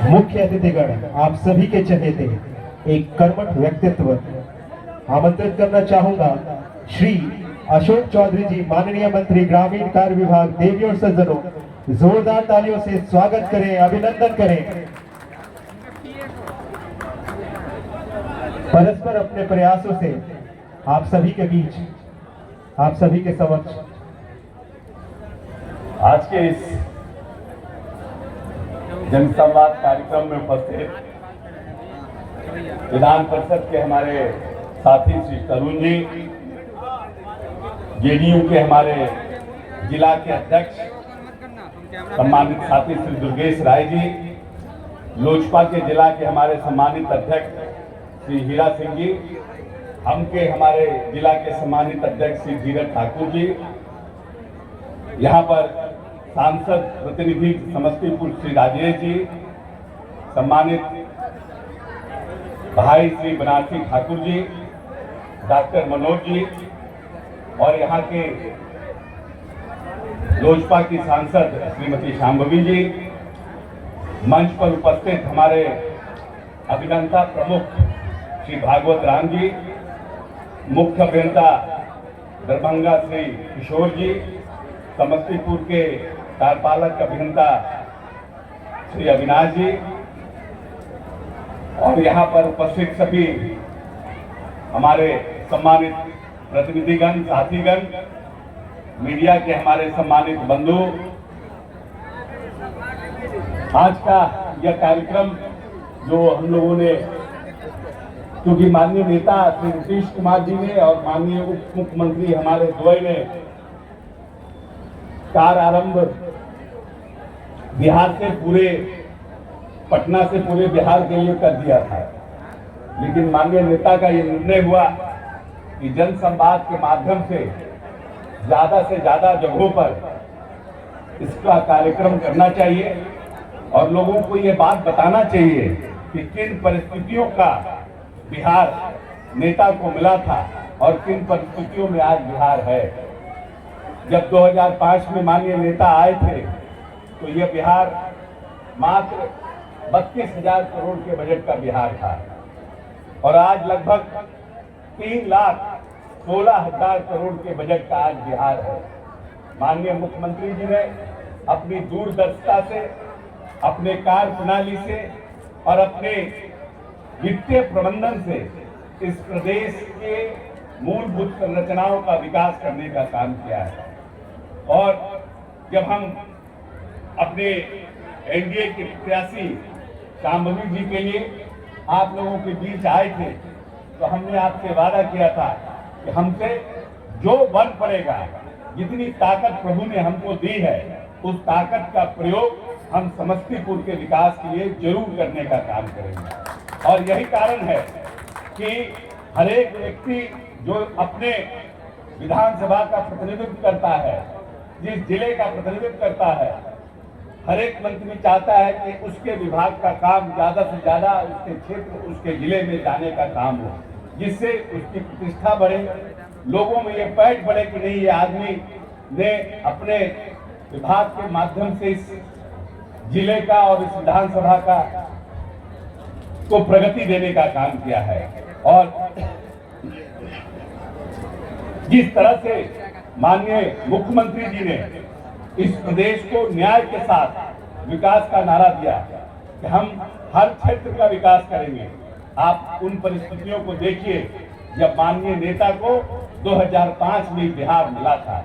मुख्य अतिथिगण, आप सभी के चहेते एक कर्मठ व्यक्तित्व आमंत्रित करना चाहूंगा। श्री अशोक चौधरी जी, माननीय मंत्री ग्रामीण कार्य विभाग। देवी और सज्जनों, जोरदार तालियों से स्वागत करें, अभिनंदन करें। परस्पर अपने प्रयासों से आप सभी के बीच, आप सभी के समक्ष आज के इस जनसंवाद कार्यक्रम में उपस्थित विधान परिषद के हमारे साथी श्री तरुण जी, जेडीयू के हमारे जिला के अध्यक्ष सम्मानित साथी श्री दुर्गेश राय जी, लोजपा के जिला के हमारे सम्मानित अध्यक्ष श्री हीरा सिंह जी, हम के हमारे जिला के सम्मानित अध्यक्ष श्री धीरज ठाकुर जी, यहाँ पर सांसद प्रतिनिधि समस्तीपुर श्री राजेश जी, सम्मानित भाई श्री बनारसी ठाकुर जी, डॉक्टर मनोज जी, और यहाँ के लोजपा की सांसद श्रीमती शांभवी जी, मंच पर उपस्थित हमारे अभियंता प्रमुख श्री भागवत राम जी, मुख्य अभियंता दरभंगा श्री किशोर जी, समस्तीपुर के कार्यपालक अभियंता श्री अविनाश जी, और यहाँ पर उपस्थित सभी हमारे सम्मानित प्रतिनिधिगण, साथीगण, मीडिया के हमारे सम्मानित बंधु, आज का यह कार्यक्रम जो हम लोगों ने, क्योंकि माननीय नेता श्री नीतीश कुमार जी ने और माननीय उप मुख्यमंत्री हमारे द्वय ने कार्य आरंभ बिहार से पूरे पटना से पूरे बिहार के लिए कर दिया था, लेकिन माननीय नेता का ये निर्णय हुआ कि जनसंवाद के माध्यम से ज्यादा जगहों पर इसका कार्यक्रम करना चाहिए और लोगों को ये बात बताना चाहिए कि किन परिस्थितियों का बिहार नेता को मिला था और किन परिस्थितियों में आज बिहार है। जब 2005 में माननीय नेता आए थे तो यह बिहार मात्र 32,000 करोड़ के बजट का बिहार था और आज लगभग 3,16,000 करोड़ के बजट का आज बिहार है। माननीय मुख्यमंत्री जी ने अपनी दूरदर्शिता से, अपने कार्य प्रणाली से और अपने वित्तीय प्रबंधन से इस प्रदेश के मूलभूत संरचनाओं का विकास करने का काम किया है। और जब हम अपने एनडीए के प्रत्याशी शांभवी जी के लिए आप लोगों के बीच आए थे तो हमने आपसे वादा किया था कि हमसे जो बल पड़ेगा, जितनी ताकत प्रभु ने हमको दी है, उस ताकत का प्रयोग हम समस्तीपुर के विकास के लिए जरूर करने का काम करेंगे। और यही कारण है कि हर एक व्यक्ति जो अपने विधानसभा का प्रतिनिधित्व करता है, जिस जिले का प्रतिनिधित्व करता है, हर एक मंत्री चाहता है कि उसके विभाग का काम ज्यादा से ज्यादा उसके क्षेत्र, उसके जिले में जाने का काम हो, जिससे उसकी प्रतिष्ठा बढ़े, लोगों में ये पैठ बढ़े कि नहीं, ये आदमी ने अपने विभाग के माध्यम से इस जिले का और इस विधानसभा का को प्रगति देने का काम किया है। और जिस तरह से माननीय मुख्यमंत्री जी ने इस प्रदेश को न्याय के साथ विकास का नारा दिया कि हम हर क्षेत्र का विकास करेंगे, आप उन परिस्थितियों को देखिए जब माननीय नेता को 2005 में बिहार मिला था।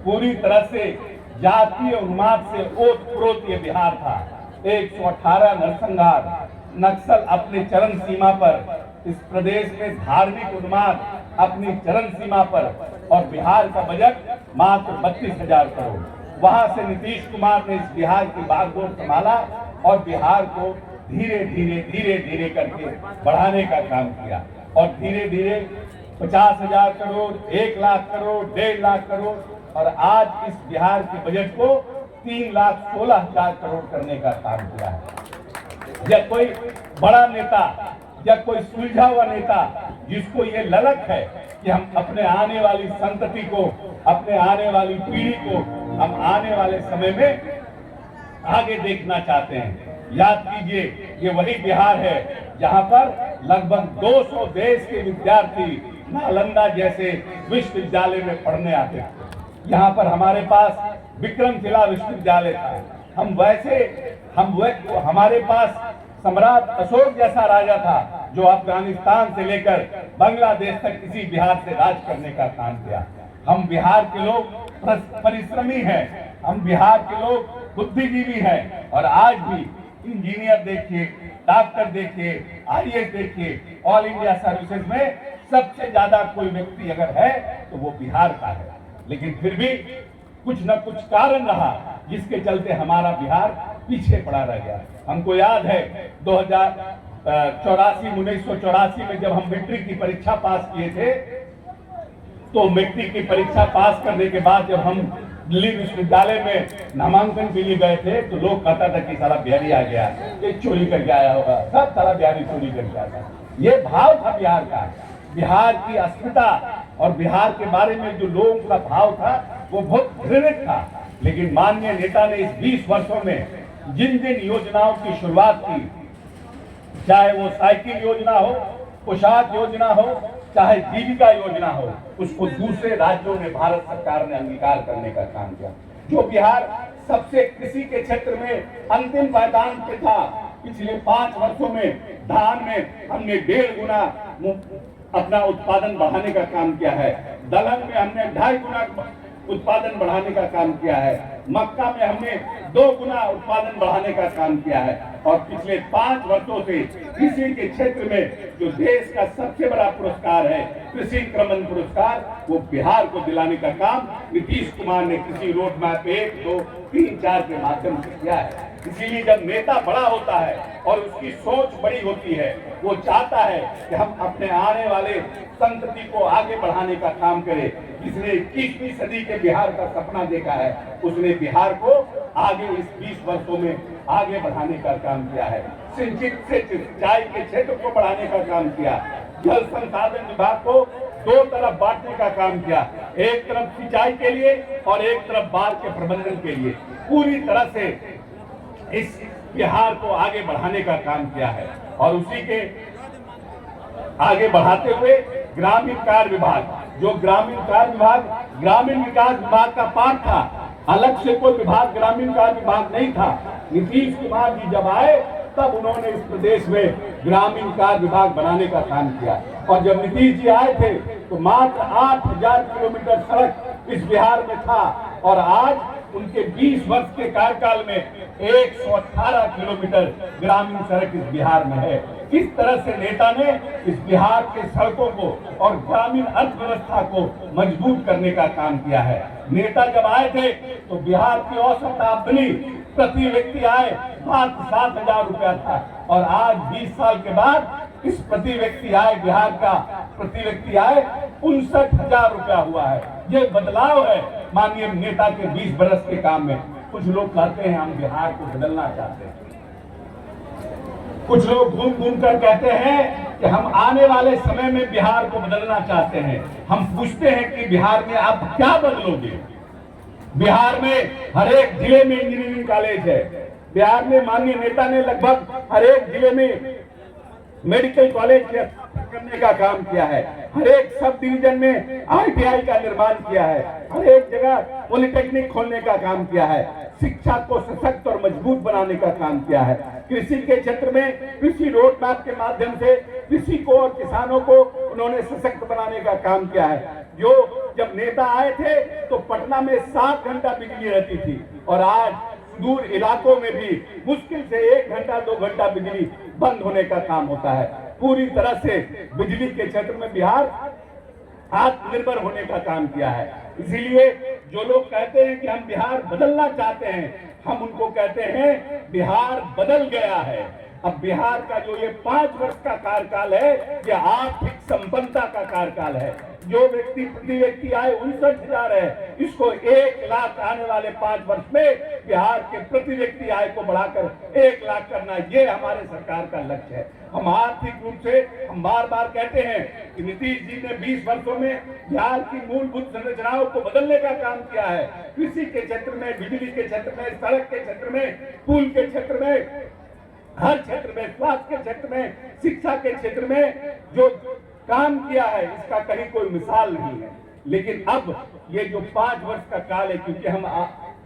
पूरी तरह से जातीय उन्माद से ओत-प्रोत ये बिहार था। 118 नरसंहार, नक्सल अपनी चरम सीमा पर, इस प्रदेश में धार्मिक उन्माद अपनी चरम सीमा पर, और बिहार का बजट मात्र 32,000 करोड़। वहां से नीतीश कुमार ने इस बिहार की बागडोर संभाला और बिहार को धीरे धीरे करके बढ़ाने का काम किया और धीरे धीरे 50,000 करोड़, 1,00,000 करोड़, 1.5 लाख करोड़, और आज इस बिहार के बजट को 3,16,000 करोड़ करने का काम किया है। जब कोई बड़ा नेता या कोई सुलझा हुआ नेता जिसको ये ललक है कि हम अपने आने वाली संतति को, अपने आने वाली पीढ़ी को हम आने वाले समय में आगे देखना चाहते हैं, याद कीजिए, ये वही बिहार है जहां पर लगभग 200 देश के विद्यार्थी नालंदा जैसे विश्वविद्यालय में पढ़ने आते थे। यहाँ पर हमारे पास विक्रमशिला विश्वविद्यालय था। हमारे पास सम्राट अशोक जैसा राजा था जो अफगानिस्तान से लेकर बांग्लादेश तक इसी बिहार से राज करने का काम किया। हम बिहार के लोग परिश्रमी हैं, हम बिहार के लोग बुद्धिजीवी हैं और आज भी इंजीनियर देखिए, डॉक्टर देखिए, IAS देखिए, ऑल इंडिया सर्विसेज में सबसे ज्यादा कोई व्यक्ति अगर है तो वो बिहार का है। लेकिन फिर भी कुछ न कुछ कारण रहा जिसके चलते हमारा बिहार पीछे पड़ा रह गया। हमको याद है 1984 में जब हम मैट्रिक की परीक्षा पास किए थे, तो मैट्रिक की परीक्षा पास करने के बाद जब हम दिल्ली विश्वविद्यालय में नामांकन के लिए गए थे तो लोग कहता था कि साला बिहारी आ गया, ये चोरी करके आया होगा, सब साला बिहारी चोरी करके आया। ये भाव था बिहार का, बिहार की अस्मिता और बिहार के बारे में जो लोगों का भाव था वो बहुत घृणित था। लेकिन माननीय नेता ने इस 20 वर्षों में जिन जिन योजनाओं की शुरुआत की, चाहे वो साइकिल योजना हो, पोशाक योजना हो, चाहे जीविका योजना हो, उसको दूसरे राज्यों ने, भारत सरकार ने अंगीकार करने का काम किया। जो बिहार सबसे कृषि के क्षेत्र में अंतिम पायदान पे था, पिछले 5 वर्षों में धान में हमने 1.5 गुना अपना उत्पादन बढ़ाने का काम किया है, दलहन में हमने 2.5 गुना उत्पादन बढ़ाने का काम किया है, मक्का में हमने 2 गुना उत्पादन बढ़ाने का काम किया है। और पिछले 5 वर्षों से कृषि के क्षेत्र में जो देश का सबसे बड़ा पुरस्कार है, कृषि क्रमण पुरस्कार, वो बिहार को दिलाने का काम नीतीश कुमार ने कृषि रोड मैप 1, 2, 3, 4 के माध्यम से किया है। इसीलिए जब नेता बड़ा होता है और उसकी सोच बड़ी होती है, वो चाहता है कि हम अपने आने वाले संतति को आगे बढ़ाने का काम करें। जिसने 21वीं सदी के बिहार का सपना देखा है, उसने बिहार को आगे इस 20 वर्षों में आगे बढ़ाने का काम किया है। सिंचित से सिंचाई के क्षेत्र को बढ़ाने का काम किया, जल संसाधन विभाग को 2 तरफ बांटने का काम किया, एक तरफ सिंचाई के लिए और एक तरफ बाढ़ के प्रबंधन के लिए। पूरी तरह से इस बिहार को आगे बढ़ाने का काम किया है। और उसी के आगे बढ़ाते हुए ग्रामीण कार्य विभाग, जो ग्रामीण कार्य विभाग ग्रामीण विकास विभाग का पार्ट था, अलग से कोई विभाग ग्रामीण कार्य विभाग नहीं था। नीतीश कुमार जी जब आए तब उन्होंने इस प्रदेश में ग्रामीण कार्य विभाग बनाने का काम किया। और जब नीतीश जी आए थे तो मात्र 8000 किलोमीटर सड़क इस बिहार में था, और आज उनके 20 वर्ष के कार्यकाल में 118 किलोमीटर ग्रामीण सड़क इस बिहार में है। इस तरह से नेता ने इस बिहार के सड़कों को और ग्रामीण अर्थव्यवस्था को मजबूत करने का काम किया है। नेता जब आए थे तो बिहार की औसत आमदनी प्रति व्यक्ति आय मात्र 7,000 रुपया था, और आज 20 साल के बाद इस प्रति व्यक्ति आय, बिहार का प्रति व्यक्ति आय 59,000 रुपया हुआ है। ये बदलाव है माननीय नेता के 20 बरस के काम में। कुछ लोग कहते हैं हम बिहार को बदलना चाहते हैं, कुछ लोग घूम घूम कर कहते हैं कि हम आने वाले समय में बिहार को बदलना चाहते हैं। हम पूछते हैं कि बिहार में आप क्या बदलोगे? बिहार में हर एक जिले में इंजीनियरिंग कॉलेज है, बिहार में माननीय नेता ने लगभग हर एक जिले में मेडिकल कॉलेज करने का काम किया है, हर एक सब डिवीजन में ITI का निर्माण किया है, हर एक जगह पॉलिटेक्निक खोलने का काम किया है, शिक्षा को सशक्त और मजबूत बनाने का काम किया है। कृषि के क्षेत्र में कृषि रोड मैप के माध्यम से कृषि को और किसानों को उन्होंने सशक्त बनाने का काम किया है। जो जब नेता आए थे तो पटना में 7 घंटा बिजली रहती थी, और आज दूर इलाकों में भी मुश्किल से 1 घंटा 2 घंटा बिजली बंद होने का काम होता है। पूरी तरह से बिजली के क्षेत्र में बिहार आत्मनिर्भर होने का काम किया है। इसीलिए जो लोग कहते हैं कि हम बिहार बदलना चाहते हैं, हम उनको कहते हैं बिहार बदल गया है। अब बिहार का जो ये 5 वर्ष का कार्यकाल है, ये आर्थिक संपन्नता का कार्यकाल है। जो व्यक्ति प्रति व्यक्ति आय 59,000 है, इसको 1 लाख आने वाले 5 वर्ष में बिहार के प्रति व्यक्ति आय को बढ़ाकर 1 लाख करना, ये हमारे सरकार का लक्ष्य है। हम आर्थिक रूप से हम बार बार कहते हैं कि नीतीश जी ने 20 वर्षों में बिहार की मूलभूत संरचनाओं को बदलने का काम किया है। कृषि के क्षेत्र में, बिजली के क्षेत्र में, सड़क के क्षेत्र में, पुल के क्षेत्र में, हर क्षेत्र में, स्वास्थ्य के क्षेत्र में, शिक्षा के क्षेत्र में जो काम किया है इसका कहीं कोई मिसाल नहीं है। लेकिन अब ये जो 5 वर्ष का काल है, क्योंकि हम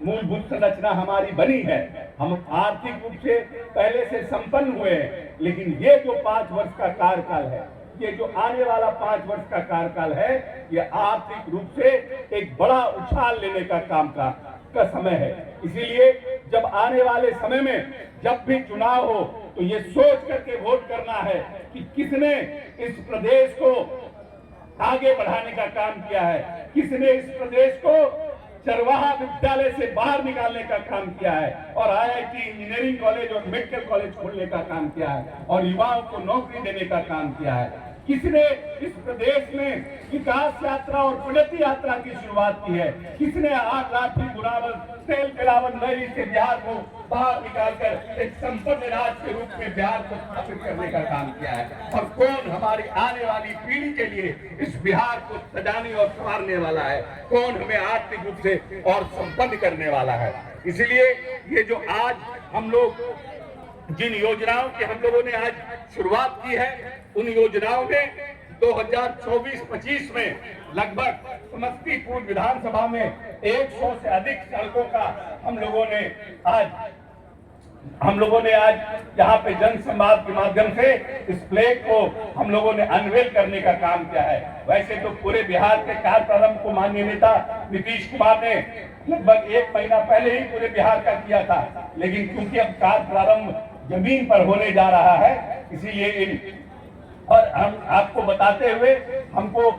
मूलभूत संरचना हमारी बनी है, हम आर्थिक रूप से पहले से संपन्न हुए हैं, लेकिन ये जो 5 वर्ष का कार्यकाल है, ये जो आने वाला 5 वर्ष का कार्यकाल है, ये आर्थिक रूप से एक बड़ा उछाल लेने का काम का समय है। इसीलिए जब आने वाले समय में जब भी चुनाव हो तो ये सोच करके वोट करना है कि किसने इस प्रदेश को आगे बढ़ाने का काम किया है, किसने इस प्रदेश को चरवाहा विद्यालय से बाहर निकालने का काम किया है और आईआईटी, इंजीनियरिंग कॉलेज और मेडिकल कॉलेज खोलने का काम किया है और युवाओं को नौकरी देने का काम किया है। किसने इस प्रदेश में विकास यात्रा और प्रगति यात्रा की शुरुआत की है, किसने आग लाठी गुलाबल तेल पिलावन नई से बिहार को बाहर निकालकर एक संपन्न राज्य के रूप में बिहार को स्थापित करने का काम किया है, और कौन हमारी आने वाली पीढ़ी के लिए इस बिहार को सजाने और संवारने वाला है, कौन हमें आर्थिक रूप से और संपन्न करने वाला है। इसलिए ये जो आज हम लोग जिन योजनाओं की हम लोगों ने आज शुरुआत की है, उन योजनाओं में 2024-25 में लगभग समस्तीपुर विधानसभा में 100 से अधिक सड़कों का हम लोगों ने आज यहाँ पे जन संवाद के माध्यम से इस फ्लैग को हम लोगों ने अनवेल करने का काम किया है। वैसे तो पूरे बिहार के कार्य प्रारंभ को माननीय नेता नीतीश कुमार ने लगभग 1 महीना पहले ही पूरे बिहार का किया था, लेकिन क्योंकि अब कार्य प्रारंभ जमीन पर होने जा रहा है, इसीलिए और हम आपको बताते हुए हमको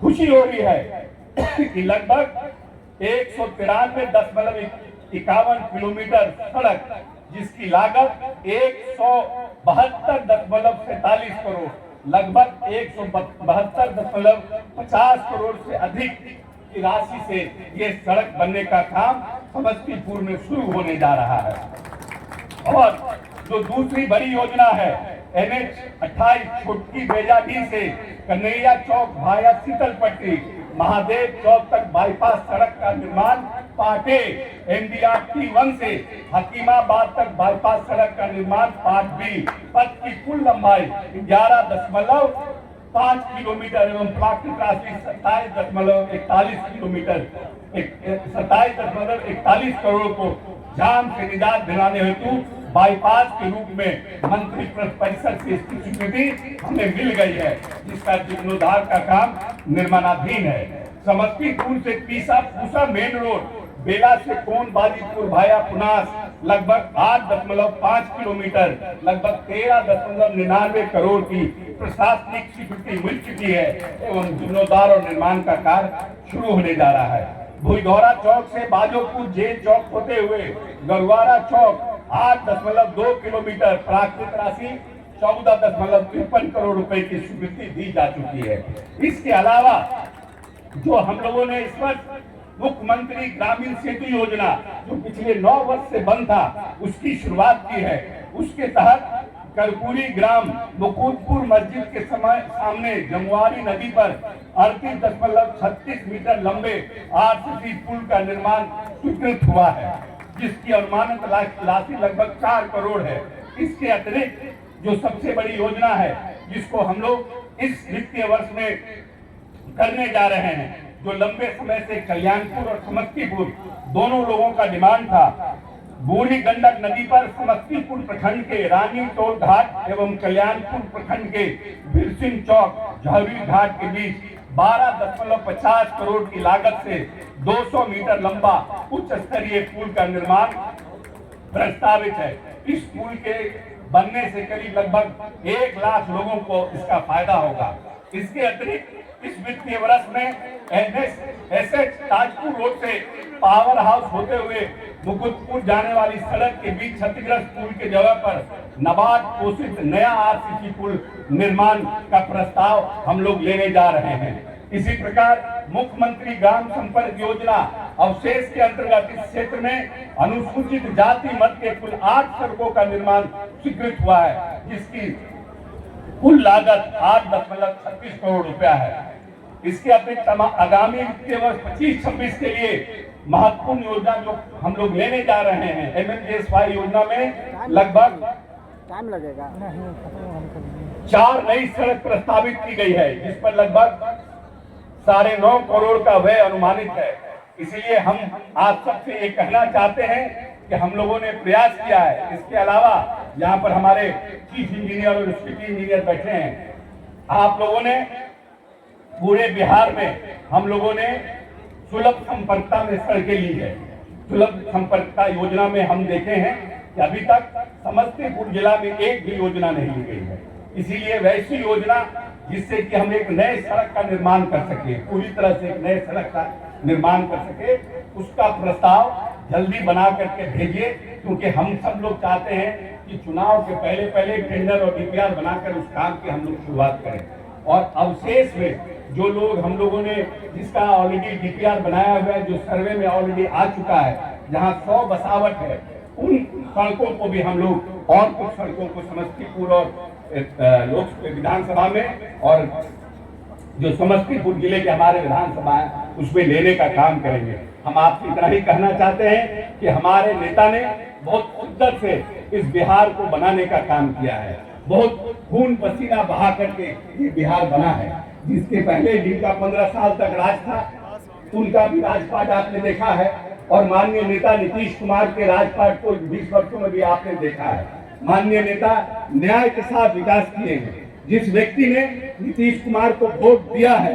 खुशी हो रही है कि लगभग 193.51 किलोमीटर सड़क, जिसकी लागत 172.47 करोड़, लगभग 172.50 करोड़ से अधिक की राशि से ये सड़क बनने का काम समस्तीपुर में शुरू होने जा रहा है। और जो दूसरी बड़ी योजना है NH 28 छोटकी बेजाडी से कन्हैया चौक भाया शीतलपट्टी महादेव चौक तक बाईपास सड़क का निर्माण, पाटे MDRT 1 से हकीमाबाद तक बाईपास सड़क का निर्माण, पार्ट बी, पथ की कुल लंबाई 11.5 किलोमीटर एवं प्राकृतिक राशि 27.41 किलोमीटर 27.41 करोड़ को जाम से निजात दिलाने हेतु बाईपास के रूप में मंत्री परिषद से इसकी स्वीकृति हमें मिल गई है, जिसका जीर्णोद्धार का काम निर्माणाधीन है। समस्तीपुर से पूसा मेन रोड बेला से कोन बाजीपुर भाया पुनास लगभग 8.5 किलोमीटर लगभग 13.99 करोड़ की प्रशासनिक स्वीकृति मिल चुकी है एवं जीर्णोद्धार और निर्माण का कार्य शुरू होने जा रहा है। भुईदौरा चौक से बाजोपुर जेल चौक होते हुए गरुवारा चौक 8.2 किलोमीटर प्राकृतिक राशि 14.53 करोड़ रुपए की स्वीकृति दी जा चुकी है। इसके अलावा जो हम लोगों ने इस वर्ष मुख्यमंत्री ग्रामीण सेतु योजना जो पिछले 9 वर्ष से बंद था, उसकी शुरुआत की है। उसके तहत कर्पूरी ग्राम मुकुंदपुर मस्जिद के सामने जमुआरी नदी पर 38.36 मीटर लंबे RCC पुल का निर्माण स्वीकृत हुआ है, जिसकी अनुमानित राशि लगभग 4 करोड़ है। इसके अतिरिक्त जो सबसे बड़ी योजना है जिसको हम लोग इस वित्तीय वर्ष में करने जा रहे हैं, जो लंबे समय से कल्याणपुर और समस्तीपुर दोनों लोगों का डिमांड था, बूढ़ी गंडक नदी पर समस्तीपुर प्रखंड के रानी टोल घाट एवं कल्याणपुर प्रखंड के बिरसिंह चौक झौरी घाट के बीच 12.50 करोड़ की लागत से 200 मीटर लंबा उच्च स्तरीय पुल का निर्माण प्रस्तावित है। इस पुल के बनने से करीब लगभग 1 लाख लोगों को इसका फायदा होगा। इसके अतिरिक्त इस वित्तीय वर्ष में NSH ताजपुर रोड से पावर हाउस होते हुए मुकुंदपुर जाने वाली सड़क के बीच क्षतिग्रस्त पुल के जगह पर नाबार्ड पोषित नया RCC पुल निर्माण का प्रस्ताव हम लोग लेने जा रहे हैं। इसी प्रकार मुख्यमंत्री ग्राम संपर्क योजना अवशेष के अंतर्गत इस क्षेत्र में अनुसूचित जाति मत के कुल 8 सड़कों का निर्माण स्वीकृत हुआ है, जिसकी कुल लागत 8.36 करोड़ रुपया है। इसके अतिरिक्त आगामी वित्तीय वर्ष 25-26 के लिए महत्वपूर्ण योजना जो हम लोग लेने जा रहे हैं MMJSY योजना में लगभग टाइम लगेगा। 4 नई सड़क प्रस्तावित की गई है जिस पर लगभग 9.5 करोड़ का व्यय अनुमानित है। इसलिए हम आप सबसे ये कहना चाहते हैं कि हम लोगों ने प्रयास किया है। इसके अलावा यहाँ पर हमारे चीफ इंजीनियर और सिटी इंजीनियर बैठे हैं। आप लोगों ने पूरे बिहार में हम लोगों ने सुलभ संपर्कता में सड़कें ली है। सुलभ संपर्कता योजना में हम देखे हैं कि अभी तक समस्तीपुर जिला में एक भी योजना नहीं ली गई है। इसीलिए वैसी योजना जिससे कि हम एक नए सड़क का निर्माण कर सके, पूरी तरह से एक नए सड़क का निर्माण कर सके, उसका प्रस्ताव जल्दी बना करके भेजिए, क्योंकि हम सब लोग चाहते हैं कि चुनाव के पहले पहले टेंडर और डीपीआर बनाकर उस काम की हम लोग शुरुआत करें। और अवशेष में जो लोग हम लोगों ने जिसका ऑलरेडी डीपीआर बनाया हुआ है, जो सर्वे में ऑलरेडी आ चुका है, जहां 100 बसावट है, उन सड़कों को भी हम लोग और कुछ सड़कों को समस्तीपुर और लोक विधानसभा में और जो समस्तीपुर जिले के हमारे विधानसभा है उसमें लेने का काम करेंगे। हम आपसे इतना ही कहना चाहते हैं कि हमारे नेता ने बहुत शिद्दत से इस बिहार को बनाने का काम किया है। बहुत खून पसीना बहा करके ये बिहार बना है। जिसके पहले जिनका 15 साल तक राज था, उनका भी राजपाट आपने देखा है, और माननीय नेता नीतीश कुमार के राजपाट को 20 वर्षों में भी आपने देखा है। माननीय नेता न्याय के साथ विकास किए हैं। जिस व्यक्ति ने नीतीश कुमार को वोट दिया है